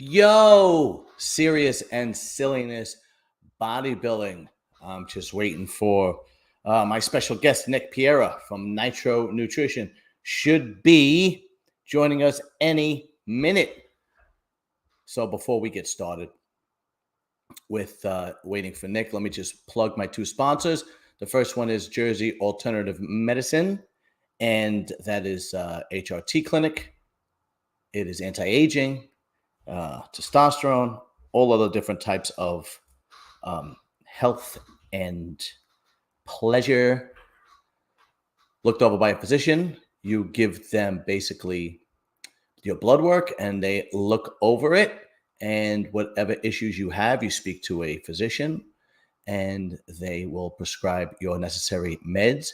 Yo, serious and silliness bodybuilding. I'm just waiting for my special guest, Nick Piera from Nitro Nutrition. Should be joining us any minute. So before we get started with waiting for Nick, let me just plug my two sponsors. The first one is Jersey Alternative Medicine, and that is HRT Clinic. It is anti-aging, testosterone, all other different types of health and pleasure looked over by a physician. You give them basically your blood work and they look over it, and whatever issues you have, you speak to a physician and they will prescribe your necessary meds.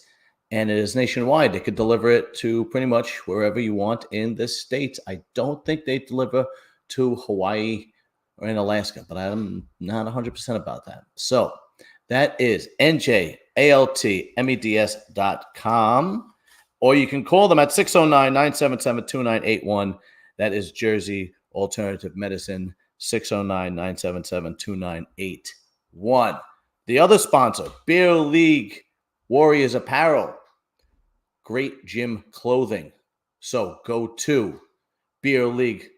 And it is nationwide. They could deliver it to pretty much wherever you want in the States. I don't think they deliver to Hawaii or in Alaska, but I'm not 100% about that. So that is NJALTMEDS.com, or you can call them at 609-977-2981. That is Jersey Alternative Medicine, 609-977-2981. The other sponsor, Beer League Warriors Apparel, great gym clothing. So go to Beer League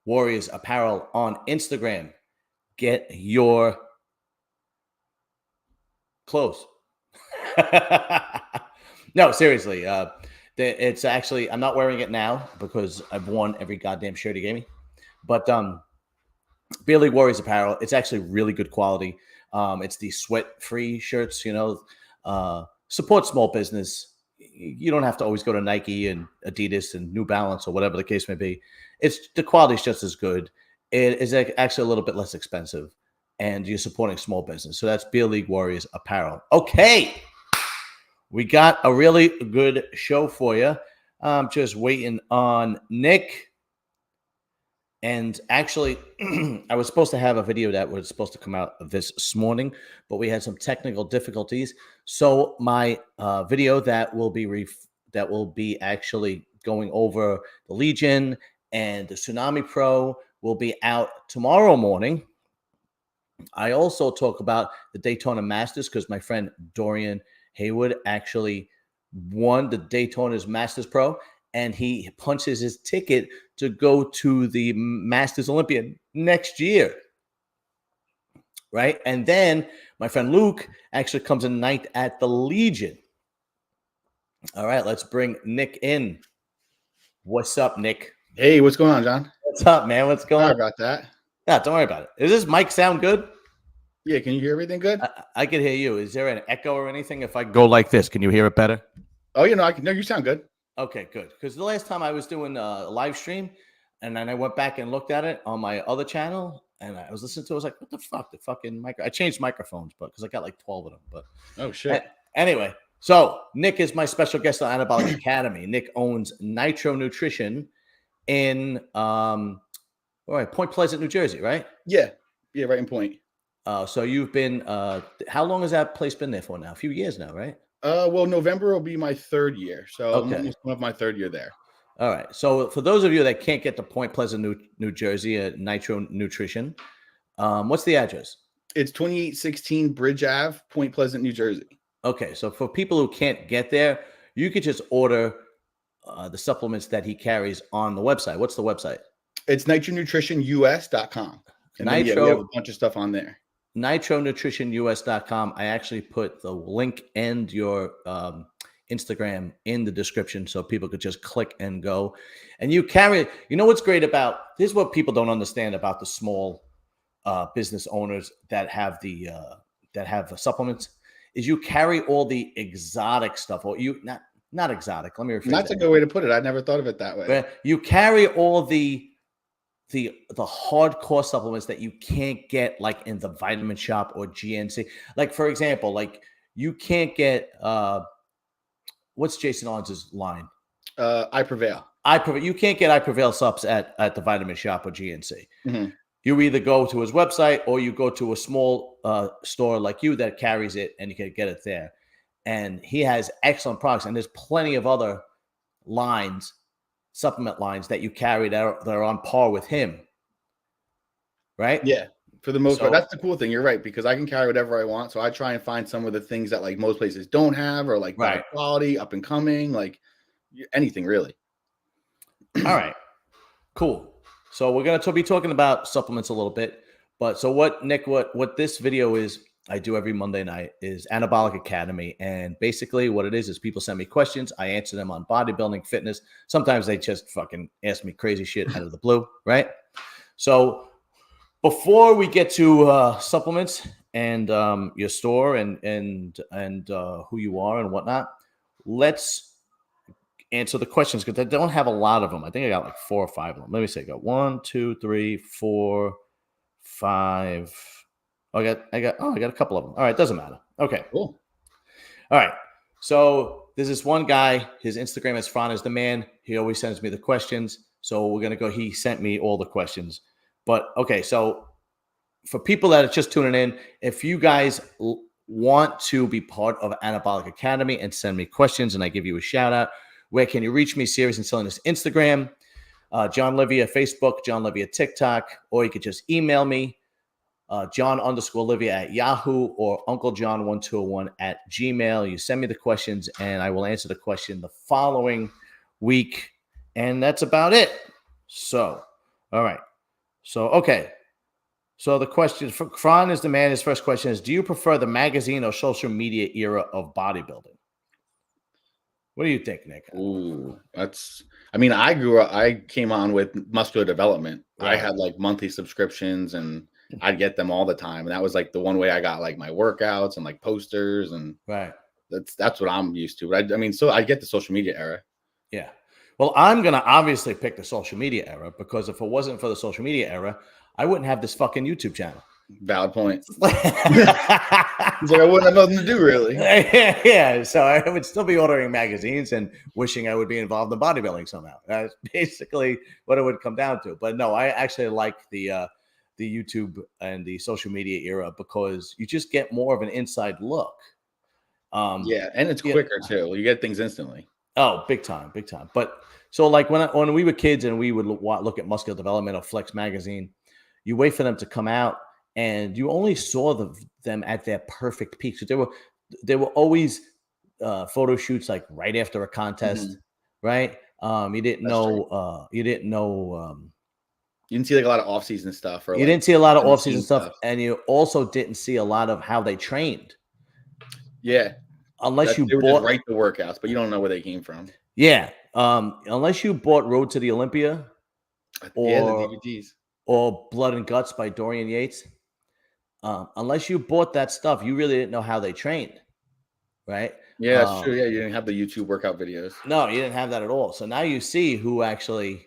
Warriors Apparel on Instagram. Get your clothes. No, seriously. It's actually, I'm not wearing it now because I've worn every goddamn shirt he gave me. But Beer League Warriors Apparel, it's actually really good quality. It's the sweat-free shirts, support small business. You don't have to always go to Nike and Adidas and New Balance or whatever the case may be. The quality is just as good. It is actually a little bit less expensive, and you're supporting small business. So that's Beer League Warriors Apparel. Okay, we got a really good show for you. I'm just waiting on Nick. And actually, I was supposed to have a video that was supposed to come out this morning, but we had some technical difficulties. So my video that will be actually going over the Legion and the Tsunami Pro will be out tomorrow morning. I also talk about the Daytona Masters because my friend Dorian Haywood actually won the Daytona's Masters Pro, and he punches his ticket to go to the Masters Olympia next year, right? And then my friend Luke actually comes in ninth at the Legion. All right, let's bring Nick in. What's up, Nick? Hey, what's going on, John? What's up, man? What's going on? Sorry about that. Yeah, don't worry about it. Does this mic sound good? Yeah, can you hear everything good? I can hear you. Is there an echo or anything? If I go like this, can you hear it better? Oh, I can. No, you sound good. Okay, good. Because the last time I was doing a live stream, and then I went back and looked at it on my other channel, and I was listening to it. I was like, what the fuck? The fucking mic. I changed microphones, but because I got like 12 of them. But oh, shit. Anyway, so Nick is my special guest on Anabolic Academy. Nick owns Nitro Nutrition in Point Pleasant, New Jersey, right? Yeah, right in Point. So you've been how long has that place been there for now? A few years now, right? Well, November will be my third year, so Okay. I'm almost up my third year there. All right. So for those of you that can't get to Point Pleasant, New Jersey at Nitro Nutrition, what's the address? It's 2816 Bridge Ave, Point Pleasant, New Jersey. Okay. So for people who can't get there, you could just order the supplements that he carries on the website. What's the website? It's nitronutritionus.com. And then, we have a bunch of stuff on there. NitroNutritionUS.com. I actually put the link and your Instagram in the description so people could just click and go. And you carry, what's great about, this is what people don't understand about the small business owners that have the supplements, is you carry all the exotic stuff, or not exotic. Let me rephrase That's a good way to put it. I never thought of it that way. But you carry all the hardcore supplements that you can't get like in the Vitamin Shop or GNC. Like, for example, like you can't get what's Jason Owens' line? I Prevail. You can't get I Prevail subs at the Vitamin Shop or GNC. Mm-hmm. You either go to his website or you go to a small store like you that carries it, and you can get it there. And he has excellent products, and there's plenty of other lines, supplement lines that you carry that are on par with him. right? Yeah. For the most part, that's the cool thing. You're right, because I can carry whatever I want. So I try and find some of the things that like most places don't have, or like better quality, up and coming, like anything really. All right, cool. So we're going to be talking about supplements a little bit. But so what, Nick, what this video is, I do every Monday night, is Anabolic Academy. And basically what it is people send me questions. I answer them on bodybuilding, fitness. Sometimes they just fucking ask me crazy shit out of the blue, right? So before we get to supplements and your store and who you are and whatnot, let's answer the questions, because I don't have a lot of them. I think I got like 4 or 5 of them. Let me see. I got 1, 2, 3, 4, 5. I got a couple of them. All right, doesn't matter. Okay, cool. All right. So there's this one guy. His Instagram is Fran is the man. He always sends me the questions. So we're gonna go. He sent me all the questions. But okay, so for people that are just tuning in, if you guys want to be part of Anabolic Academy and send me questions, and I give you a shout out, where can you reach me? Serious and Silliness Instagram, John Livia Facebook, John Livia TikTok, or you could just email me, John_Livia at Yahoo, or Uncle John 1201 at Gmail. You send me the questions, and I will answer the question the following week, and that's about it. So, all right. So, okay. So the question, Fran is the man. His first question is, do you prefer the magazine or social media era of bodybuilding? What do you think, Nick? Ooh, I came on with muscular development. Right. I had like monthly subscriptions, and I'd get them all the time. And that was like the one way I got like my workouts and like posters, and that's what I'm used to. But so I get the social media era. Yeah. Well, I'm going to obviously pick the social media era, because if it wasn't for the social media era, I wouldn't have this fucking YouTube channel. Valid point. He's like, I wouldn't have nothing to do, really. Yeah. So I would still be ordering magazines and wishing I would be involved in bodybuilding somehow. That's basically what it would come down to. But no, I actually like the YouTube and the social media era, because you just get more of an inside look. Yeah, and it's quicker too. You get things instantly. Oh, big time. But so like when we were kids and we would look at Muscular Development or Flex magazine, you wait for them to come out, and you only saw them at their perfect peak. So they were always photo shoots like right after a contest, right? You didn't know. You didn't see like a lot of off-season stuff. You didn't see a lot of off-season stuff, and you also didn't see a lot of how they trained. Yeah, unless you they were just write the workouts, but you don't know where they came from. Yeah, unless you bought Road to the Olympia, or the DVDs. Or Blood and Guts by Dorian Yates. Unless you bought that stuff, you really didn't know how they trained, right? Yeah, that's true. Yeah, you didn't have the YouTube workout videos. No, you didn't have that at all. So now you see who actually,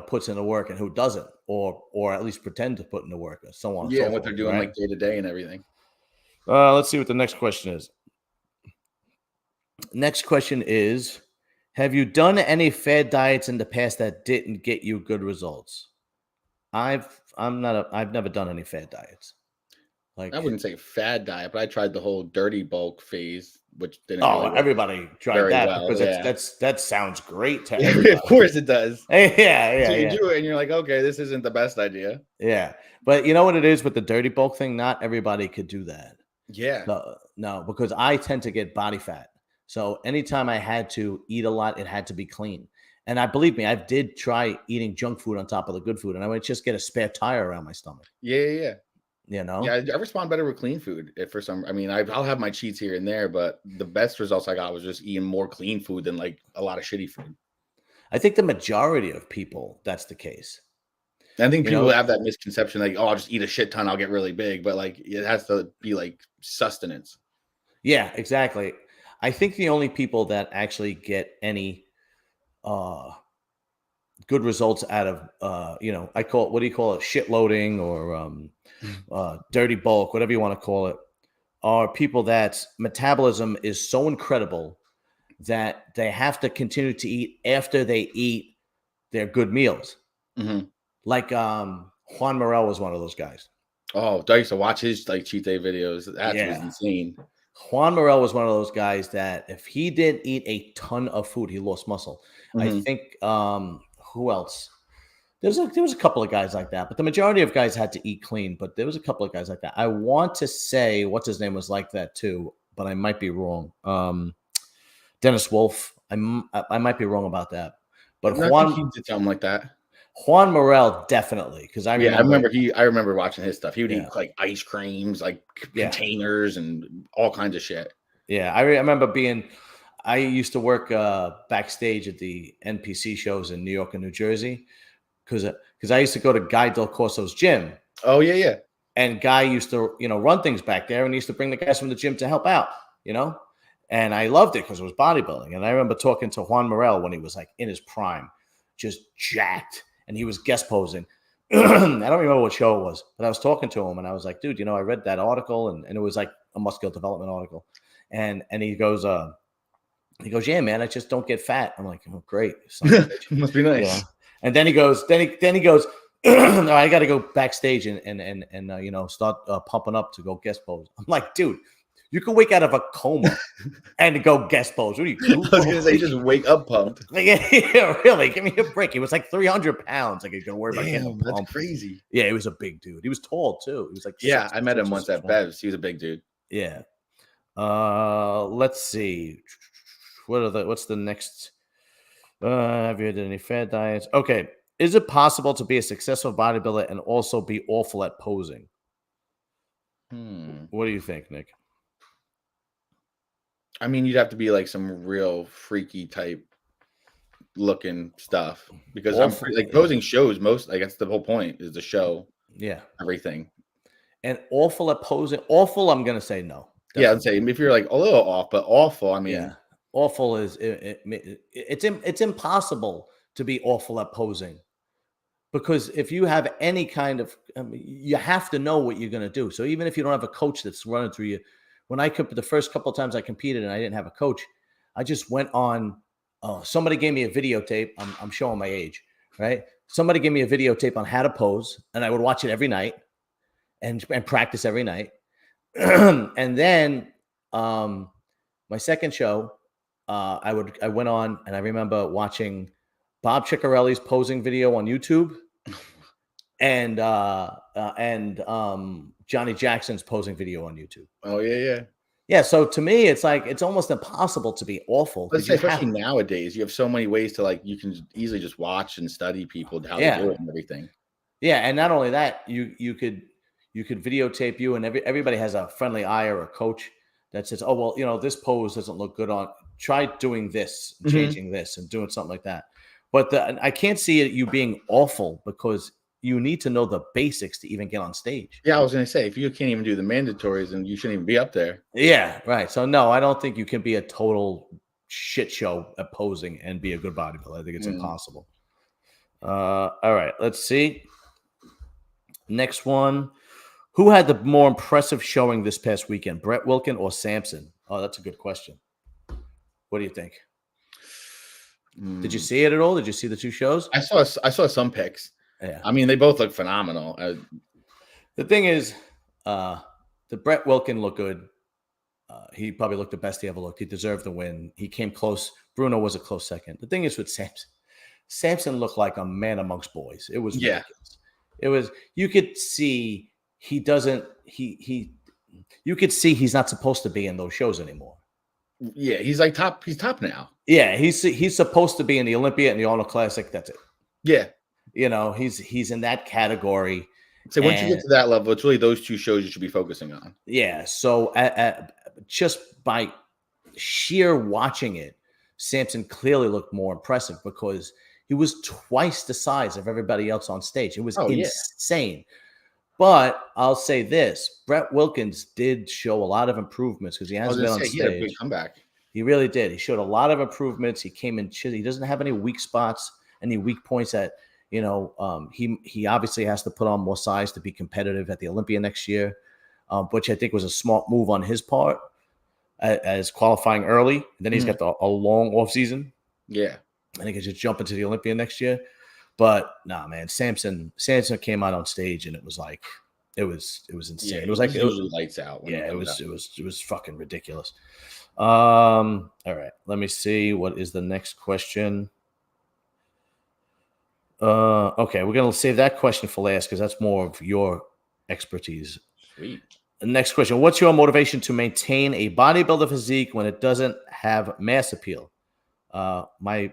puts in the work and who doesn't, or at least pretend to put in the work, or so on. Yeah, what they're doing like day to day and everything. Let's see what the next question is. Next question is, have you done any fad diets in the past that didn't get you good results? I've never done any fad diets. Like, I wouldn't say a fad diet, but I tried the whole dirty bulk phase, which didn't. Everybody tried that, well, because that sounds great to everybody. Of course it does. Yeah. So you do it, and you're like, okay, this isn't the best idea. Yeah, but you know what it is with the dirty bulk thing? Not everybody could do that. Yeah. No, because I tend to get body fat. So anytime I had to eat a lot, it had to be clean. And believe me, I did try eating junk food on top of the good food, and I would just get a spare tire around my stomach. Yeah. Yeah, I respond better with clean food. I'll have my cheats here and there, but the best results I got was just eating more clean food than like a lot of shitty food. I think the majority of people, that's the case. I think people have that misconception, like, oh, I'll just eat a shit ton, I'll get really big, but like it has to be like sustenance. Yeah, exactly. I think the only people that actually get any good results out of I call it, what do you call it, shit loading, or dirty bulk, whatever you want to call it, are people that metabolism is so incredible that they have to continue to eat after they eat their good meals. Like Juan Morel was one of those guys. Oh, I used to watch his like cheat day videos. That was insane. Juan Morel was one of those guys that if he didn't eat a ton of food, he lost muscle. I think who else? there was a couple of guys like that, but the majority of guys had to eat clean. But there was a couple of guys like that. I want to say what's his name was like that too, but I might be wrong. Dennis Wolf. I might be wrong about that. But I think he did something like that. Juan Morel definitely, because I remember watching his stuff. He would eat like ice creams, like containers, and all kinds of shit. Yeah, I remember I used to work backstage at the NPC shows in New York and New Jersey because I used to go to Guy Del Corso's gym. Oh yeah. And Guy used to run things back there, and he used to bring the guys from the gym to help out. And I loved it because it was bodybuilding. And I remember talking to Juan Morel when he was like in his prime, just jacked. And he was guest posing. I don't remember what show it was, but I was talking to him and I was like, dude, I read that article and it was like a muscular development article. And he goes, yeah, man, I just don't get fat. I'm like, oh, great. Must be nice. Yeah. And then he goes, no, I got to go backstage and start pumping up to go guest pose. I'm like, dude, you can wake out of a coma and go guest pose. What are you? I was going to say, just wake up pumped. Yeah, really. Give me a break. He was like 300 pounds. Like, he's going to worry about getting that's pumped. Crazy. Yeah, he was a big dude. He was tall, too. He was like, I met him once at Bev's. He was a big dude. Yeah. Let's see. What's the next? Have you had any fad diets? Okay. Is it possible to be a successful bodybuilder and also be awful at posing? What do you think, Nick? I mean, you'd have to be like some real freaky type looking stuff because posing shows that's the whole point is the show. Yeah. Everything. And awful at posing. Awful, I'm going to say no. Definitely. Yeah, I'd say if you're like a little off, but awful, I mean. Yeah. Awful is, it's impossible to be awful at posing because if you have any kind of, you have to know what you're going to do. So even if you don't have a coach that's running through you, when the first couple of times I competed and I didn't have a coach, I just went on. Somebody gave me a videotape. I'm showing my age, right? Somebody gave me a videotape on how to pose, and I would watch it every night and practice every night. And then my second show, I went on and I remember watching Bob Ciccarelli's posing video on YouTube, and Johnny Jackson's posing video on YouTube. Oh yeah. Yeah. So to me, it's like, it's almost impossible to be awful. Especially nowadays, you have so many ways to you can easily just watch and study people how they do it and everything. Yeah. And not only that, you could videotape you, and everybody has a friendly eye or a coach that says, oh, well, this pose doesn't look good on, try doing this, changing this and doing something like that. But I can't see you being awful because you need to know the basics to even get on stage. Yeah, I was going to say, if you can't even do the mandatories, then you shouldn't even be up there. Yeah, right. So, no, I don't think you can be a total shit show at posing and be a good bodybuilder. I think it's impossible. All right, let's see. Next one. Who had the more impressive showing this past weekend, Brett Wilkin or Samson? Oh, that's a good question. What do you think? Did you see it at all? Did you see the two shows? I saw some pics. Yeah. I mean, they both look phenomenal. The thing is, the Brett Wilkin looked good. He probably looked the best he ever looked. He deserved the win. He came close. Bruno was a close second. The thing is with Samson looked like a man amongst boys. It was ridiculous. It was, you could see you could see he's not supposed to be in those shows anymore. Yeah, he's like top. He's top now. Yeah, he's supposed to be in the Olympia and the Arnold Classic. That's it. Yeah, he's in that category. So once you get to that level, it's really those two shows you should be focusing on. Yeah. So just by sheer watching it, Samson clearly looked more impressive because he was twice the size of everybody else on stage. It was insane. But I'll say this: Brett Wilkins did show a lot of improvements because he hasn't been on stage. He had a big comeback. He really did. He showed a lot of improvements. He came in. He doesn't have any weak spots, any weak points that he obviously has to put on more size to be competitive at the Olympia next year, which I think was a smart move on his part as qualifying early. And then he's got a long off season. Yeah, I think he should jump into the Olympia next year. But nah, man, Samson came out on stage and it was like it was insane. Yeah, it was like it was lights out. Yeah, it was fucking ridiculous. All right, let me see. What is the next question? Okay, we're gonna save that question for last because that's more of your expertise. Sweet. The next question: what's your motivation to maintain a bodybuilder physique when it doesn't have mass appeal? My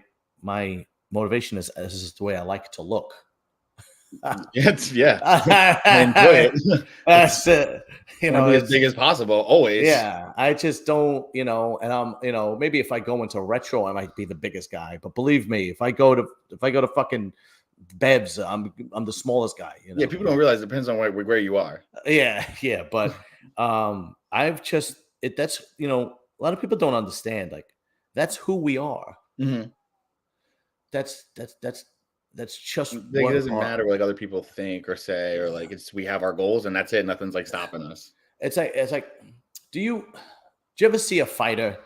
motivation is this is the way I like to look. Yeah. I enjoy it. That's it. You Want know, to be as it's big as possible, always. yeah. I just don't, and I'm, maybe if I go into retro, I might be the biggest guy. But believe me, if I go to fucking Bevs, I'm the smallest guy. Yeah, people don't realize it depends on where you are. Yeah. But I've just that's a lot of people don't understand. Like that's who we are. Mm-hmm. That's just Like, what it doesn't matter what like other people think or say, or like we have our goals and that's it. Nothing's like stopping us. It's like, do you ever see a fighter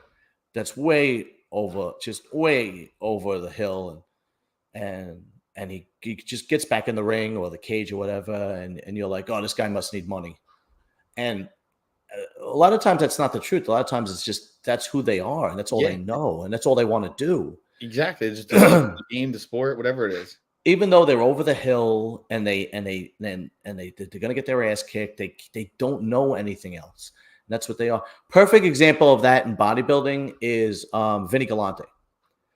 that's way over the hill and he just gets back in the ring or the cage or whatever, and you're like, oh, this guy must need money. And a lot of times that's not the truth. A lot of times it's just that's who they are and that's all they know and that's all they want to do. Exactly. It's just the game, the sport, whatever it is. Even though they're over the hill and they're gonna get their ass kicked, they don't know anything else. And that's what they are. Perfect example of that in bodybuilding is Vinny Galante.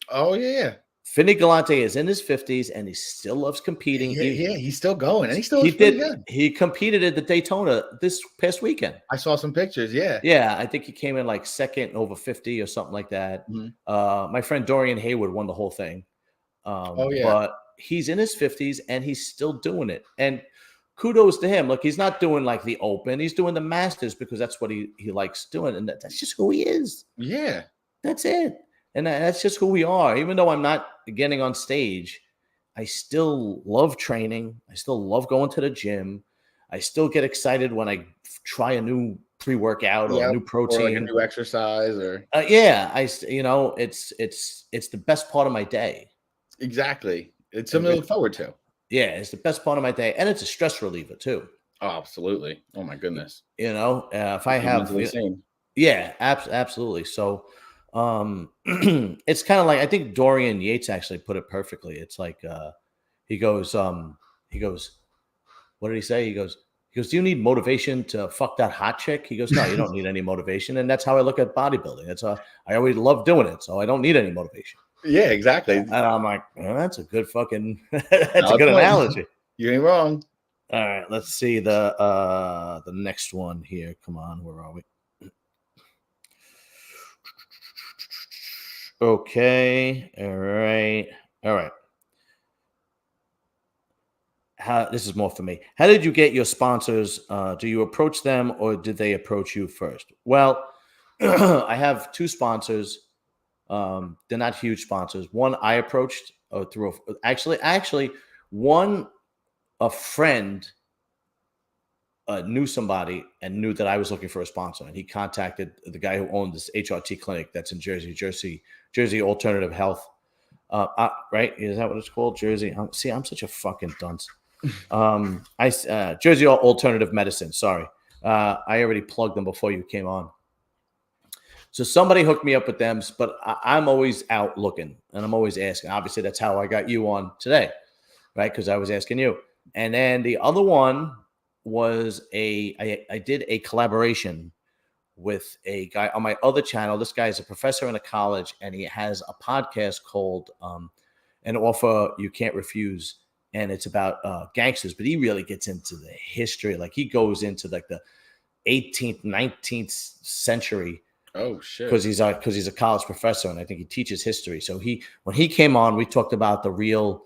Oh yeah. Vinny Galante is in his 50s and he still loves competing. Yeah, he's still going and he still looks pretty good. He competed at the Daytona this past weekend. I saw some pictures. Yeah, I think he came in like second over 50 or something like that. Mm-hmm. My friend Dorian Hayward won the whole thing. But he's in his 50s and he's still doing it. And kudos to him. Look, he's not doing like the Open. He's doing the Masters because that's what he likes doing. And that's just who he is. Yeah. That's it. And that's just who we are. Even though I'm not getting on stage, I still love training. I still love going to the gym. I still get excited when I try a new pre-workout or a new protein, or like a new exercise, or it's the best part of my day. Exactly, it's something to look forward to. Yeah, it's the best part of my day, and it's a stress reliever too. Oh, absolutely. Oh my goodness. If I have, absolutely. So. It's kind of like I think Dorian Yates actually put it perfectly. It's like he goes, what did he say? He goes, do you need motivation to fuck that hot chick? He goes, no, you don't need any motivation. And that's how I look at bodybuilding. I always love doing it, so I don't need any motivation. Yeah, exactly. And I'm like, that's a good fucking that's a good analogy. You ain't wrong. All right, let's see the next one here. Come on, where are we? Okay. All right. This is more for me. How did you get your sponsors? Do you approach them or did they approach you first? Well, I have two sponsors. They're not huge sponsors. One I approached through a friend knew somebody and knew that I was looking for a sponsor, and he contacted the guy who owned this HRT clinic that's in Jersey Alternative Health. Right? Is that what it's called? Jersey. I'm such a fucking dunce. Jersey Alternative Medicine. Sorry. I already plugged them before you came on. So somebody hooked me up with them, but I'm always out looking and I'm always asking. Obviously, that's how I got you on today, right? Because I was asking you. And then the other one was I did a collaboration with a guy on my other channel. This guy is a professor in a college, and he has a podcast called An Offer You Can't Refuse. And it's about gangsters, but he really gets into the history. Like he goes into like the 18th, 19th century. Oh shit! Because he's a college professor, and I think he teaches history. So when he came on, we talked about the real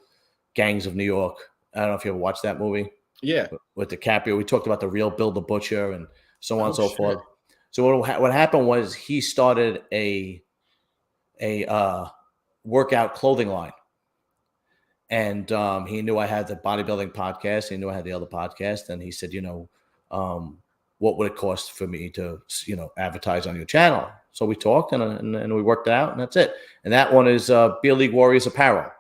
gangs of New York. I don't know if you ever watched that movie. Yeah, with DiCaprio, we talked about the real Bill the Butcher and so on and so forth. So what happened was he started a workout clothing line, and he knew I had the bodybuilding podcast. He knew I had the other podcast, and he said, what would it cost for me to, advertise on your channel? So we talked and we worked it out, and that's it. And that one is Beer League Warriors Apparel.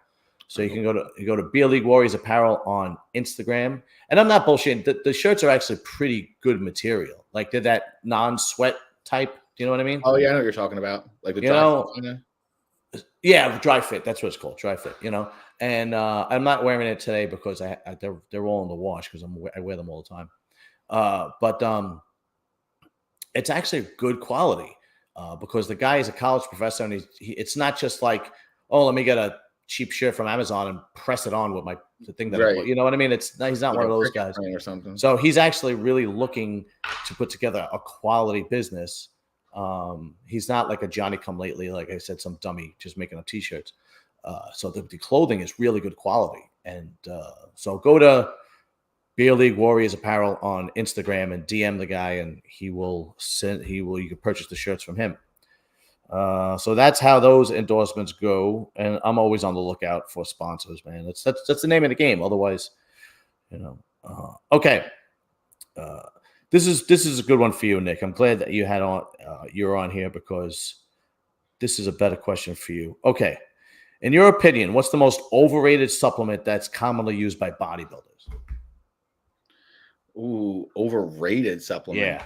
So you can go to Beer League Warriors Apparel on Instagram. And I'm not bullshitting. The shirts are actually pretty good material. Like they're that non-sweat type. Do you know what I mean? Oh yeah, I know what you're talking about. Like the dry fit, Yeah, dry fit. That's what it's called, dry fit. And I'm not wearing it today because they're all in the wash because I wear them all the time. But it's actually good quality because the guy is a college professor, and it's not just like, oh, let me get a cheap shirt from Amazon and press it on with the thing that I bought. Right. You know what I mean? He's not Like one a of those cricket guys. print or something. So he's actually really looking to put together a quality business. He's not like a Johnny come lately, like I said, some dummy just making up t-shirts. So the clothing is really good quality. And so go to Beer League Warriors Apparel on Instagram and DM the guy, and you can purchase the shirts from him. So that's how those endorsements go. And I'm always on the lookout for sponsors, man. That's the name of the game. Otherwise, okay. This is a good one for you, Nick. I'm glad that you're on here because this is a better question for you. Okay. In your opinion, what's the most overrated supplement that's commonly used by bodybuilders? Ooh, overrated supplement. Yeah.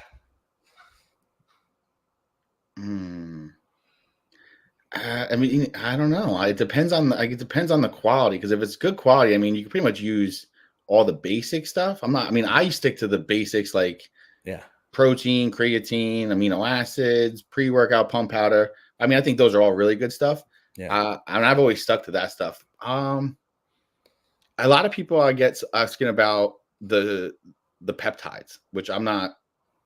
I mean, I don't know. It depends on the quality, because if it's good quality, I mean, you can pretty much use all the basic stuff. I stick to the basics, like protein, creatine, amino acids, pre-workout pump powder. I mean, I think those are all really good stuff. Yeah. I've always stuck to that stuff. A lot of people I get asking about the peptides, which I'm not.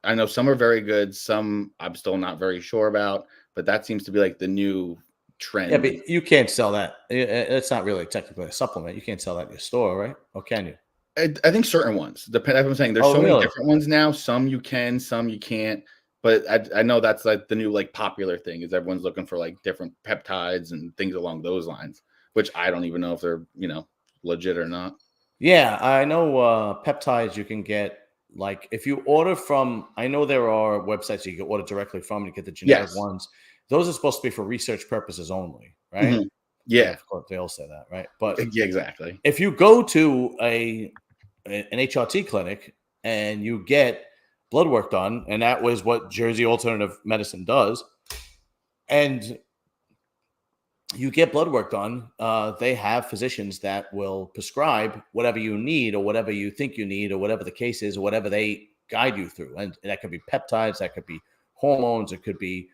I know some are very good, some I'm still not very sure about, but that seems to be like the new trend. Yeah, but you can't sell that. It's not really technically a supplement. You can't sell that in your store, right? Or can you? I think certain ones. I'm saying there's many different ones now. Some you can, some you can't. But I know that's like the new like popular thing is everyone's looking for like different peptides and things along those lines, which I don't even know if they're legit or not. Yeah, I know peptides you can get. Like if you order from, I know there are websites you can order directly from and get the generic ones. Those are supposed to be for research purposes only, right? Mm-hmm. Yeah, of course they all say that, right? But yeah, exactly. If you go to an HRT clinic and you get blood work done, and that was what Jersey Alternative Medicine does, and you get blood work done, they have physicians that will prescribe whatever you need or whatever you think you need or whatever the case is or whatever they guide you through. And that could be peptides, that could be hormones, it could be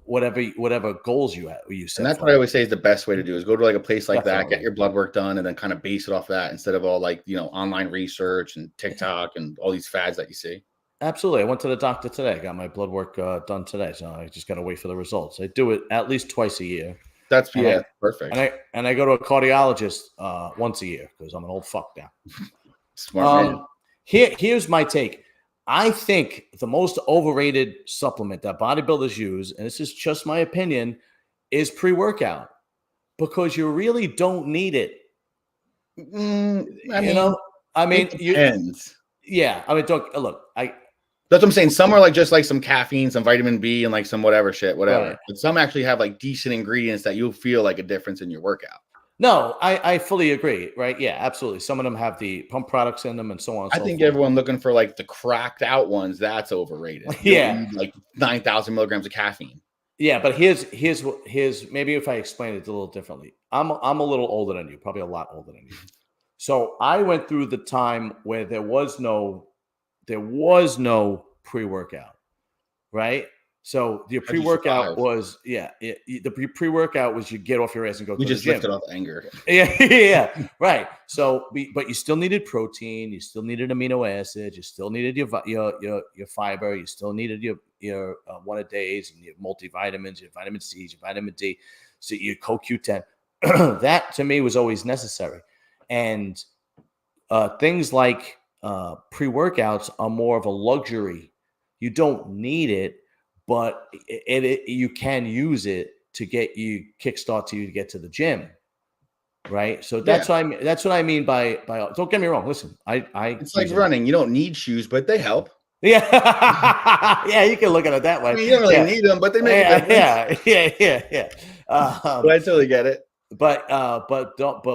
whatever goals you set. And that's what I always say is the best way to do is go to like a place like that, get your blood work done, and then kind of base it off that instead of all like, online research and TikTok and all these fads that you see. Absolutely. I went to the doctor today. I got my blood work done today. So I just got to wait for the results. I do it at least twice a year. That's perfect. And I go to a cardiologist once a year because I'm an old fuck now. Smart man. Here's my take. I think the most overrated supplement that bodybuilders use, and this is just my opinion, is pre-workout because you really don't need it. It depends. That's what I'm saying. Some are like just like some caffeine, some vitamin B, and like some whatever shit, whatever. Right. But some actually have like decent ingredients that you'll feel like a difference in your workout. No, I fully agree. Right? Yeah, absolutely. Some of them have the pump products in them, and so on. And I think everyone looking for like the cracked out ones, that's overrated. Need like 9,000 milligrams of caffeine. Yeah, but here's maybe if I explain it a little differently. I'm a little older than you, probably a lot older than you. So I went through the time where there was no pre-workout, right? So the pre-workout was the pre-workout was you get off your ass and go to the gym. We just lifted off anger. Yeah, right. So, but you still needed protein, you still needed amino acids, you still needed your fiber, you still needed your one a days and your multivitamins, your vitamin C, your vitamin D, so your CoQ10. That to me was always necessary, and things like pre-workouts are more of a luxury. You don't need it, but you can use it to get you kickstart to get to the gym, right? So that's what I mean by. Don't get me wrong. Listen, it's like running. You don't need shoes, but they help. Yeah, yeah. You can look at it that way. I mean, you don't really need them, but they make a difference. Yeah. But I totally get it. But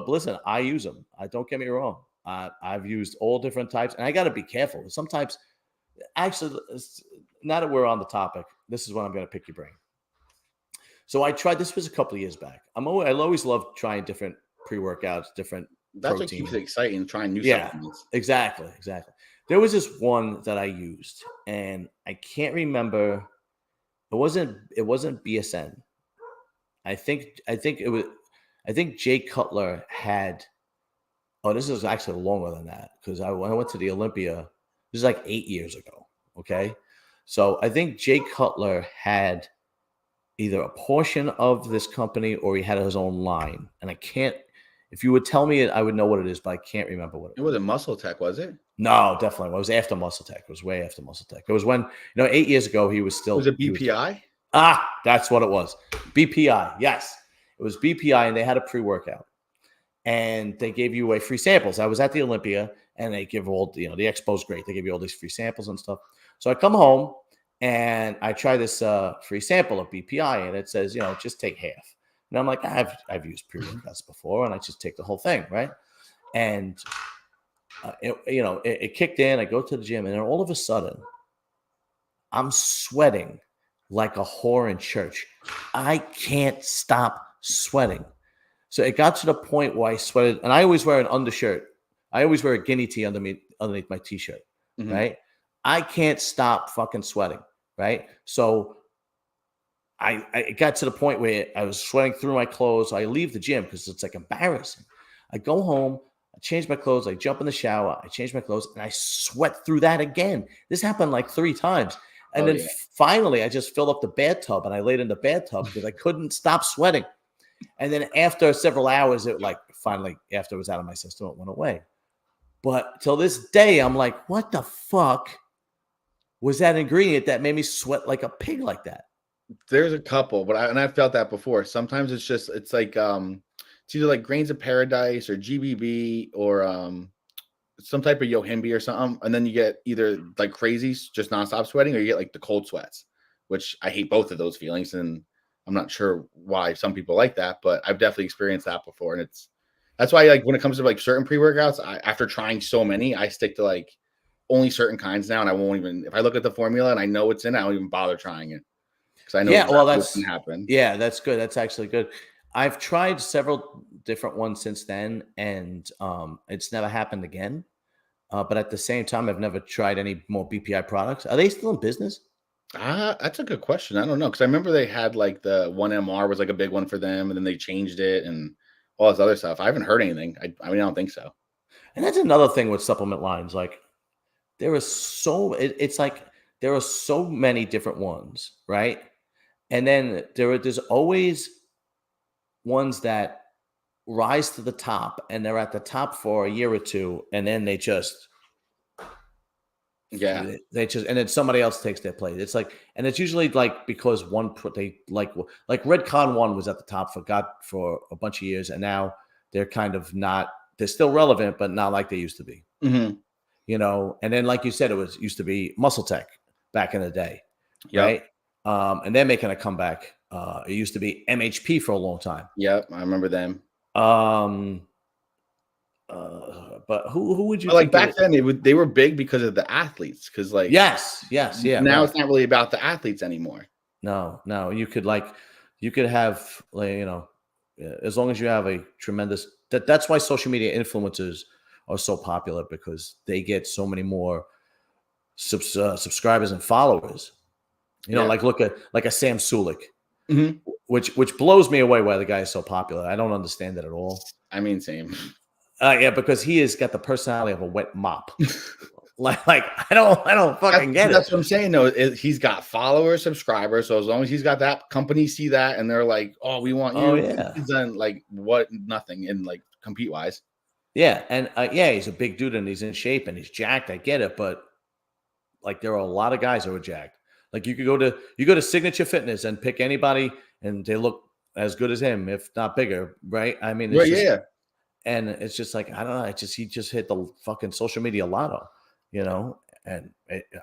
listen, I use them. Don't get me wrong. I've used all different types, and I got to be careful. Sometimes, actually, now that we're on the topic, this is what I'm going to pick your brain. So I tried. This was a couple of years back. I always love trying different pre-workouts, different That's what protein. keeps it exciting, trying new Yeah, supplements. exactly. There was this one that I used, and I can't remember. It wasn't BSN. I think Jay Cutler had. Oh, this is actually longer than that because when I went to the Olympia, this is like 8 years ago. Okay, so I think Jay Cutler had either a portion of this company or he had his own line, and I can't. If you would tell me it, I would know what it is, but I can't remember what it It was. wasn't Muscle Tech, was it? No, definitely. It was after Muscle Tech. It was way after Muscle Tech. It was when, 8 years ago, he was still. Was it BPI? That's what it was. BPI. Yes. It was BPI, and they had a pre-workout. And they gave you away free samples. I was at the Olympia, and they give all, the expo's great. They give you all these free samples and stuff. So I come home, and I try this free sample of BPI, and it says, just take half. And I'm like, I've used pre-workouts before, and I just take the whole thing, right? And it kicked in. I go to the gym, and then all of a sudden, I'm sweating like a whore in church. I can't stop sweating. So it got to the point where I sweated, and I always wear an undershirt. I always wear a guinea tee underneath my t-shirt, right? I can't stop fucking sweating, right? So I got to the point where I was sweating through my clothes. I leave the gym because it's like embarrassing. I go home, I change my clothes, I jump in the shower, I change my clothes, and I sweat through that again. This happened like 3 times. And then finally, I just filled up the bathtub, and I laid in the bathtub because I couldn't stop sweating. And then after several hours, finally, after it was out of my system, it went away. But till this day, I'm like, what the fuck was that ingredient that made me sweat like a pig like that? There's a couple, but I've felt that before. Sometimes it's like it's either like Grains of Paradise or GBB or some type of Yohimbe or something, and then you get either like crazy, just nonstop sweating, or you get like the cold sweats, which I hate both of those feelings, and I'm not sure why some people like that, but I've definitely experienced that before, and that's why like when it comes to like certain pre-workouts, after trying so many, I stick to like only certain kinds now, and I won't even, if I look at the formula and I know it's in it, I don't even bother trying it because I know what's going to happen. Yeah, that's good. That's actually good. I've tried several different ones since then, and it's never happened again. But at the same time, I've never tried any more BPI products. Are they still in business? That's a good question. I don't know, because I remember they had like the 1MR was like a big one for them, and then they changed it and all this other stuff. I haven't heard anything. I mean, I don't think so. And that's another thing with supplement lines. Like it's like there are so many different ones, right? And then there's always ones that rise to the top, and they're at the top for a year or two, and then they just and then somebody else takes their place. It's like, and it's usually like because they like Redcon 1 was at the top for a bunch of years, and now they're kind of not. They're still relevant, but not like they used to be. And then like you said, used to be Muscle Tech back in the day, right? And they're making a comeback. It used to be MHP for a long time. Yep, I remember them. But who would you like back then they were big because of the athletes, because like yes now it's not really about the athletes anymore. No, you could have like, as long as you have a tremendous that's why social media influencers are so popular, because they get so many more subscribers and followers. Like look at like a Sam Sulik, which blows me away why the guy is so popular. I don't understand it at all. I mean, same. Yeah, because he has got the personality of a wet mop. like I don't fucking get it. That's what I'm saying though. He's got followers, subscribers. So as long as he's got that, companies see that and they're like, "Oh, we want you." Oh, yeah. He's done like nothing in like compete wise. Yeah, and he's a big dude and he's in shape and he's jacked. I get it, but like there are a lot of guys who are jacked. Like you go to Signature Fitness and pick anybody, and they look as good as him, if not bigger, right? I mean, and it's just like, I don't know. He just hit the fucking social media lotto, and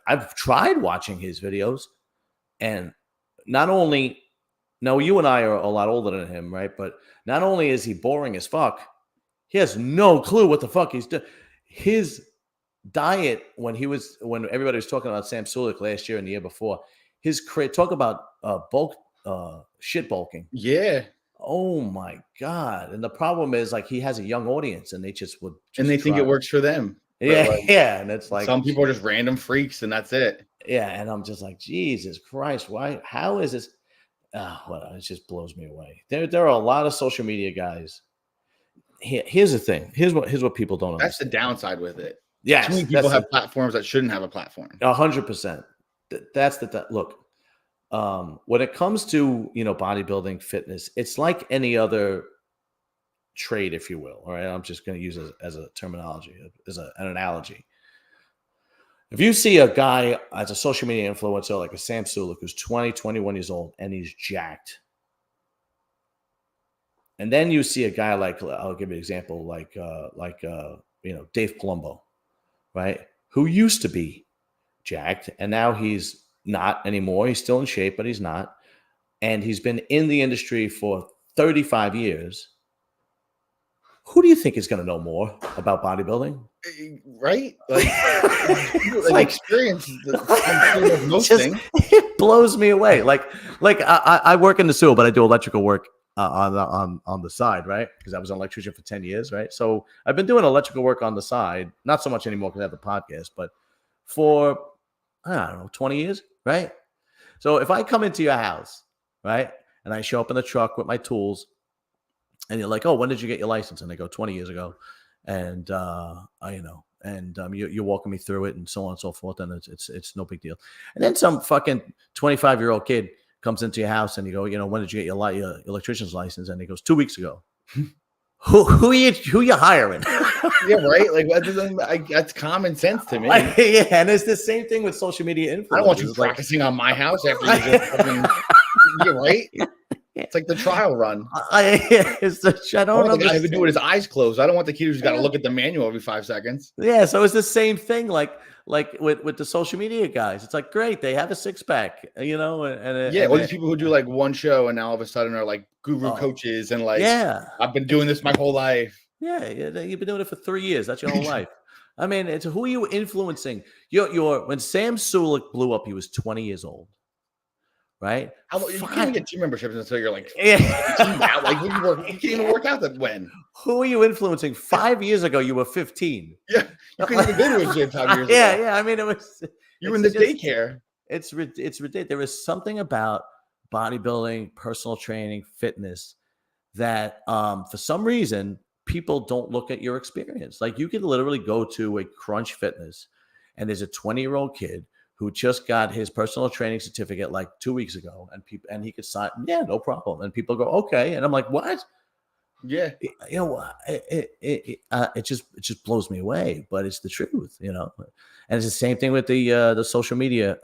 I've tried watching his videos, and not only, no, you and I are a lot older than him, right? But not only is he boring as fuck, he has no clue what the fuck he's doing. His diet, when everybody was talking about Sam Sulik last year and the year before, talk about bulk, shit bulking. Yeah. Oh my God. And the problem is like he has a young audience and they just would And just they think it try. works for them. But Yeah, yeah. And it's like, some people are just random freaks and that's it. yeah. And I'm just like, Jesus Christ, why? How is this? Well, it just blows me away. There are a lot of social media guys. Here's the thing. Here's what people don't That's the understand. downside with it. Too Yes, many people have platforms that shouldn't have a platform. 100%. That's look. When it comes to bodybuilding, fitness, it's like any other trade, if you will. All right, I'm just going to use it as a terminology, an analogy. If you see a guy as a social media influencer like a Sam Sulek who's 20, 21 years old and he's jacked, and then you see a guy like, I'll give you an example, like Dave Palumbo, right, who used to be jacked and now he's not anymore. He's still in shape, but he's not, and he's been in the industry for 35 years. Who do you think is going to know more about bodybuilding? Right? Like experience most things. It blows me away. Like I work in the sewer, but I do electrical work on the side, right? Because I was an electrician for 10 years, right? So I've been doing electrical work on the side, not so much anymore because I have the podcast, but for, I don't know, 20 years, right? So if I come into your house, right, and I show up in the truck with my tools, and you're like, oh, when did you get your license? And I go 20 years ago. And, you're walking me through it and so on and so forth. And it's no big deal. And then some fucking 25-year-old kid comes into your house and you go, when did you get your electrician's license? And he goes 2 weeks ago. Who you hiring? Yeah, right. Like that's common sense to me. Yeah, and it's the same thing with social media influencers. I don't want you practicing on my house after you just you're right. It's like the trial run. I don't know. The guy who can do it with his eyes closed. I don't want the kid who's got to look at the manual every 5 seconds. Yeah, so it's the same thing. Like with the social media guys, it's like great, they have a 6-pack, or these people who do like one show and now all of a sudden are like guru coaches and like, I've been doing this my whole life. Yeah, you've been doing it for 3 years. That's your whole life. I mean, it's who are you influencing? When Sam Sulek blew up, he was 20 years old. Right? You can't get gym memberships until you're like, yeah. Like you can't even work out that when. Who are you influencing? 5 years ago, you were 15. Yeah, you couldn't even go to a gym 5 years ago. Yeah. I mean, you were in the daycare. It's ridiculous. There is something about bodybuilding, personal training, fitness that, for some reason, people don't look at your experience. Like you could literally go to a Crunch Fitness, and there's a 20-year-old kid who just got his personal training certificate like 2 weeks ago, and he could sign, no problem. And people go, okay. And I'm like, what? Yeah. It just blows me away, but it's the truth, And it's the same thing with the social media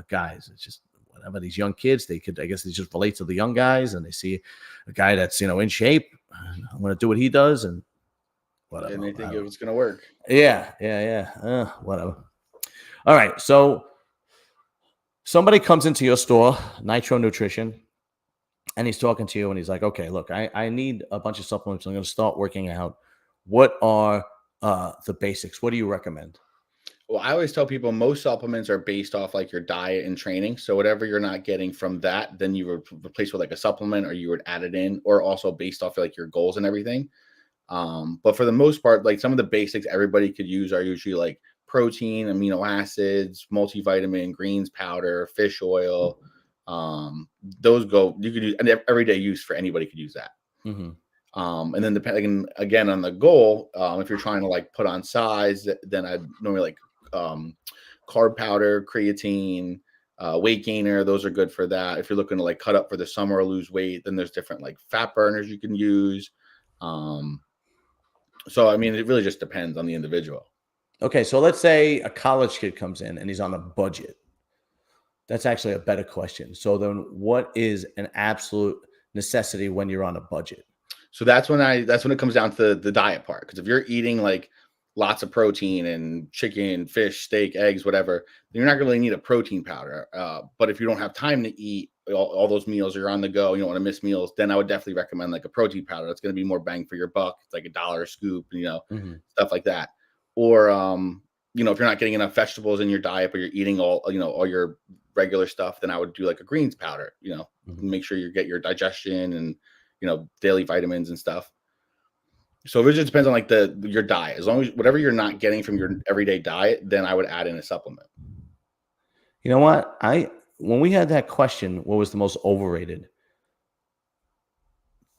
guys. It's just whatever, these young kids, I guess they just relate to the young guys, and they see a guy that's, in shape. I'm going to do what he does, and whatever. And they think it's going to work. Yeah. Whatever. All right, so somebody comes into your store, Nitro Nutrition, and he's talking to you, and he's like, okay, look, I need a bunch of supplements. I'm going to start working out. What are the basics? What do you recommend? Well, I always tell people most supplements are based off like your diet and training. So whatever you're not getting from that, then you would replace with like a supplement, or you would add it in, or also based off like your goals and everything. But for the most part, like some of the basics everybody could use are usually like protein, amino acids, multivitamin, greens powder, fish oil. Those you could use, and everyday use for anybody could use that. Mm-hmm. And then depending again on the goal, if you're trying to like put on size, then I'd normally like carb powder, creatine, weight gainer. Those are good for that. If you're looking to like cut up for the summer or lose weight, then there's different like fat burners you can use. So I mean, it really just depends on the individual. Okay, so let's say a college kid comes in and he's on a budget. That's actually a better question. So then what is an absolute necessity when you're on a budget? So that's when it comes down to the diet part. Because if you're eating like lots of protein and chicken, fish, steak, eggs, whatever, then you're not going to really need a protein powder. But if you don't have time to eat all those meals, or you're on the go, you don't want to miss meals, then I would definitely recommend like a protein powder. That's going to be more bang for your buck. It's like $1 a scoop, stuff like that. Or, if you're not getting enough vegetables in your diet, but you're eating all your regular stuff, then I would do like a greens powder, make sure you get your digestion and daily vitamins and stuff. So it just depends on like your diet. As long as whatever you're not getting from your everyday diet, then I would add in a supplement. You know what? When we had that question, what was the most overrated?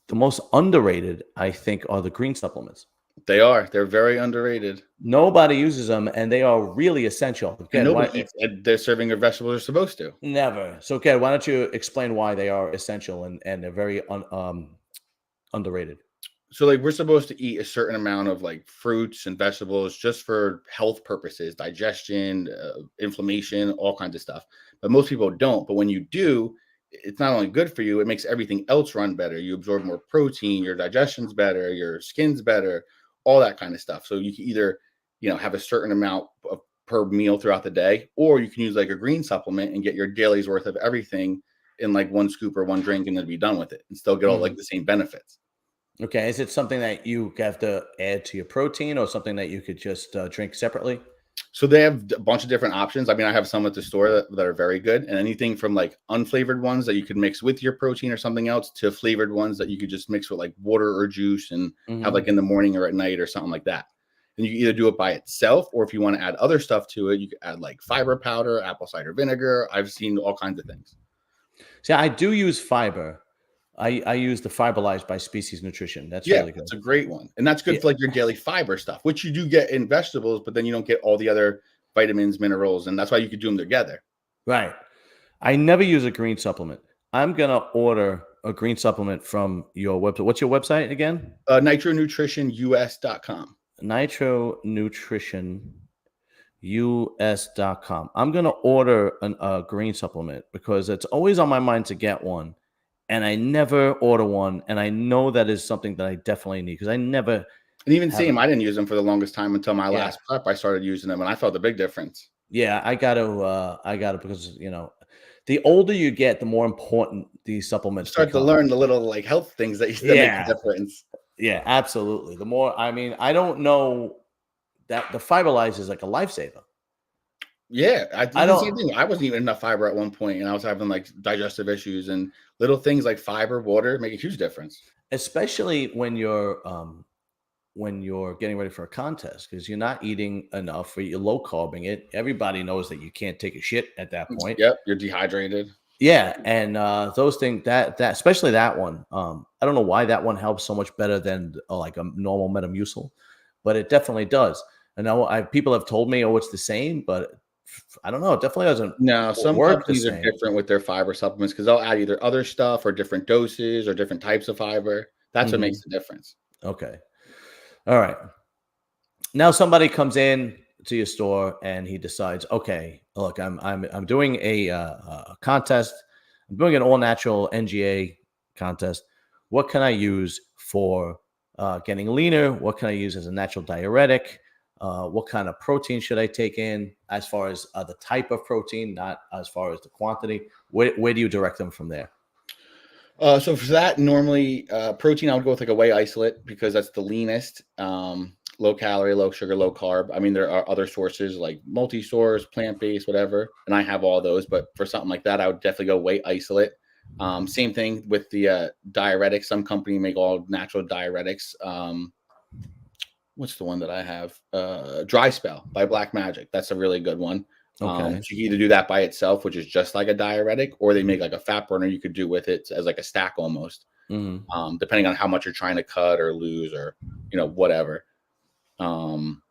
The most underrated, I think, are the green supplements. They're very underrated. Nobody uses them, and they are really essential. And Again, nobody eats. They're serving their vegetables they're supposed to. never. So, again, why don't you explain why they are essential and they're very underrated? So like we're supposed to eat a certain amount of like fruits and vegetables just for health purposes, digestion, inflammation, all kinds of stuff. But most people don't. But when you do, it's not only good for you, it makes everything else run better. You absorb more protein, your digestion's better, your skin's better, all that kind of stuff. So you can either, have a certain amount of per meal throughout the day, or you can use like a green supplement and get your daily's worth of everything in like one scoop or one drink and then be done with it and still get all like the same benefits. Okay. Is it something that you have to add to your protein or something that you could just drink separately? So they have a bunch of different options. I mean, I have some at the store that are very good, and anything from like unflavored ones that you could mix with your protein or something else to flavored ones that you could just mix with like water or juice and have like in the morning or at night or something like that. And you can either do it by itself, or if you want to add other stuff to it, you could add like fiber powder, apple cider vinegar. I've seen all kinds of things. See, I do use fiber. I use the Fiberlyzed by Species Nutrition. That's really good. It's a great one. And that's good for like your daily fiber stuff, which you do get in vegetables, but then you don't get all the other vitamins, minerals, and that's why you could do them together. Right. I never use a green supplement. I'm going to order a green supplement from your website. What's your website again? Nitro Nutrition US.com. Nitro Nutrition US.com. I'm going to order a green supplement because it's always on my mind to get one. And I never order one, and I know that is something that I definitely need because I never. And even same, I didn't use them for the longest time until my last prep. I started using them, and I felt the big difference. Yeah, I got to because the older you get, the more important these supplements start to learn the little like health things that make a difference. Yeah, absolutely. The more, I don't know that the Fiberlyze is like a lifesaver. Yeah, I the same thing. I wasn't even enough fiber at one point, and I was having like digestive issues, and little things like fiber, water make a huge difference. Especially when you're getting ready for a contest because you're not eating enough or you're low carbing it. Everybody knows that you can't take a shit at that point. Yep, you're dehydrated. Yeah, and those things that especially that one, I don't know why that one helps so much better than like a normal Metamucil, but it definitely does. And now people have told me, oh, it's the same, but I don't know. It definitely doesn't. No, some companies are different with their fiber supplements because they'll add either other stuff or different doses or different types of fiber. That's what makes the difference. Okay. All right. Now somebody comes in to your store and he decides, okay, look, I'm doing a contest. I'm doing an all natural NGA contest. What can I use for getting leaner? What can I use as a natural diuretic? What kind of protein should I take in as far as the type of protein, not as far as the quantity? Where do you direct them from there? So for that, normally protein, I would go with like a whey isolate because that's the leanest, low calorie, low sugar, low carb. I mean, there are other sources like multi-source, plant-based, whatever. And I have all those, but for something like that, I would definitely go whey isolate. Same thing with the diuretics. Some company make all natural diuretics. What's the one that I have? Dry Spell by Black Magic. That's a really good one. So you can either do that by itself, which is just like a diuretic, or they make like a fat burner you could do with it as like a stack almost, depending on how much you're trying to cut or lose or, whatever. And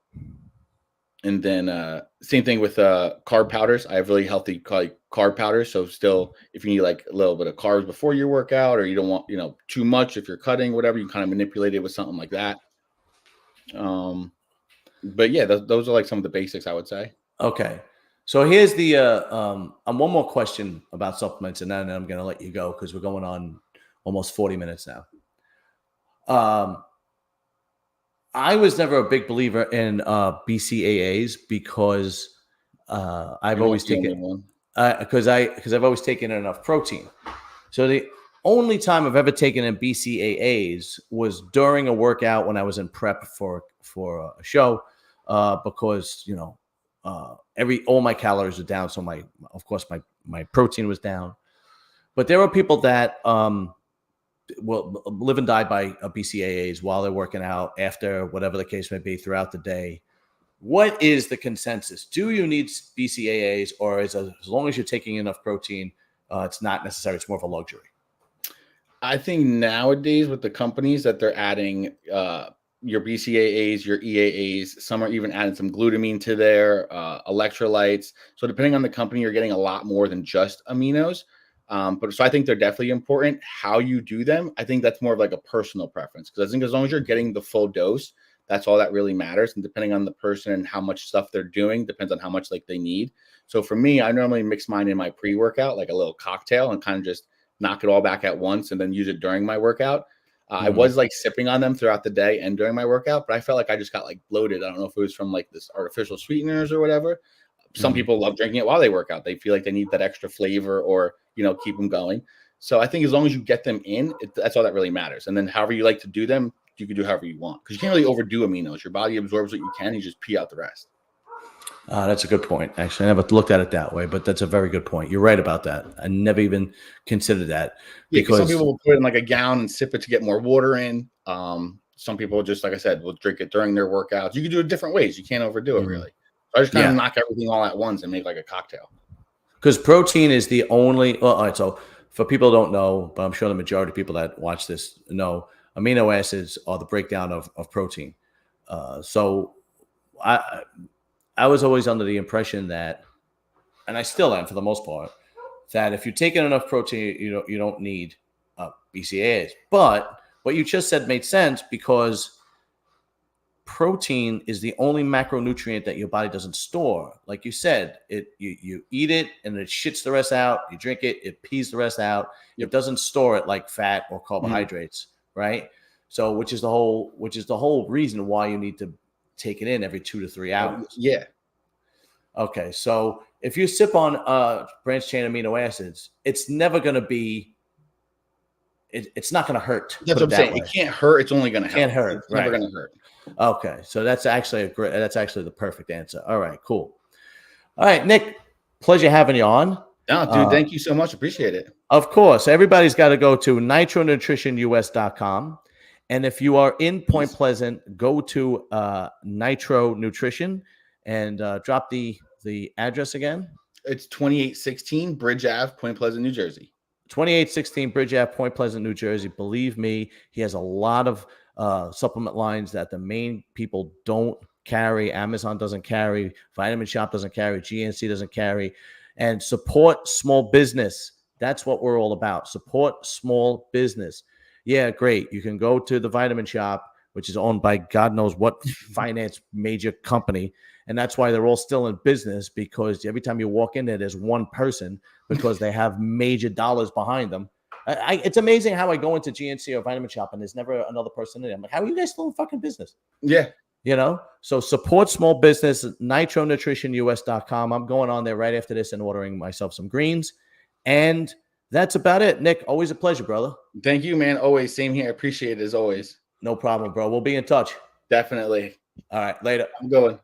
then same thing with carb powders. I have really healthy carb powders. So still, if you need like a little bit of carbs before your workout or you don't want, too much if you're cutting, whatever, you kind of manipulate it with something like that. But yeah, those are like some of the basics I would say. Okay. So here's the one more question about supplements, and then I'm going to let you go because we're going on almost 40 minutes now. I was never a big believer in BCAAs because I've always taken because I've always taken enough protein. So the only time I've ever taken in BCAAs was during a workout when I was in prep for a show because all my calories are down, so my protein was down. But there are people that will live and die by BCAAs while they're working out, after, whatever the case may be, throughout the day. What is the consensus? Do you need BCAAs, or is as long as you're taking enough protein, it's not necessary? It's more of a luxury. I think nowadays with the companies that they're adding your BCAAs, your EAAs, some are even adding some glutamine to their electrolytes. So depending on the company, you're getting a lot more than just aminos. But so I think they're definitely important. How you do them, I think that's more of like a personal preference, because I think as long as you're getting the full dose, that's all that really matters. And depending on the person and how much stuff they're doing, depends on how much like they need. So for me, I normally mix mine in my pre-workout, like a little cocktail, and kind of just knock it all back at once and then use it during my workout. I was like sipping on them throughout the day and during my workout, but I felt like I just got like bloated. I don't know if it was from like this artificial sweeteners or whatever. Some people love drinking it while they work out. They feel like they need that extra flavor or, keep them going. So I think as long as you get them in, that's all that really matters. And then however you like to do them, you can do however you want, because you can't really overdo aminos. Your body absorbs what you can. You just pee out the rest. That's a good point. Actually, I never looked at it that way, but that's a very good point. You're right about that. I never even considered that. Yeah, because some people will put it in like a gown and sip it to get more water in. Some people just, like I said, will drink it during their workouts. You can do it different ways. You can't overdo it, really. So I just kind of knock everything all at once and make like a cocktail. Because protein is the only. Well, all right. So for people who don't know, but I'm sure the majority of people that watch this know, amino acids are the breakdown of protein. So I was always under the impression that, and I still am for the most part, that if you're taking enough protein, you don't need BCAAs. But what you just said made sense, because protein is the only macronutrient that your body doesn't store. Like you said, you eat it and it shits the rest out. You drink it, it pees the rest out. It doesn't store it like fat or carbohydrates, right? So which is the whole reason why you need to take it in every 2 to 3 hours. Yeah. Okay, so if you sip on branched chain amino acids, it's never going to be. It's not going to hurt. That's what I'm saying. It can't hurt. It's only going to help. Can't hurt. It's never going to hurt. Okay, so that's actually the perfect answer. All right, cool. All right, Nick, pleasure having you on. No, dude, thank you so much. Appreciate it. Of course, everybody's got to go to nitronutritionus.com. And if you are in Point Pleasant, go to Nitro Nutrition and drop the address again. It's 2816 Bridge Ave, Point Pleasant, New Jersey. 2816 Bridge Ave, Point Pleasant, New Jersey. Believe me, he has a lot of supplement lines that the main people don't carry. Amazon doesn't carry. Vitamin Shop doesn't carry. GNC doesn't carry. And support small business. That's what we're all about. Support small business. Yeah, great. You can go to the Vitamin Shop, which is owned by God knows what finance major company. And that's why they're all still in business, because every time you walk in there, there's one person, because they have major dollars behind them. It's amazing how I go into GNC or Vitamin Shop and there's never another person in there. I'm like, how are you guys still in fucking business? Yeah. So support small business, nitronutritionus.com. I'm going on there right after this and ordering myself some greens. And that's about it. Nick, always a pleasure, brother. Thank you, man. Always. Same here. Appreciate it as always. No problem, bro. We'll be in touch. Definitely. All right. Later. I'm going.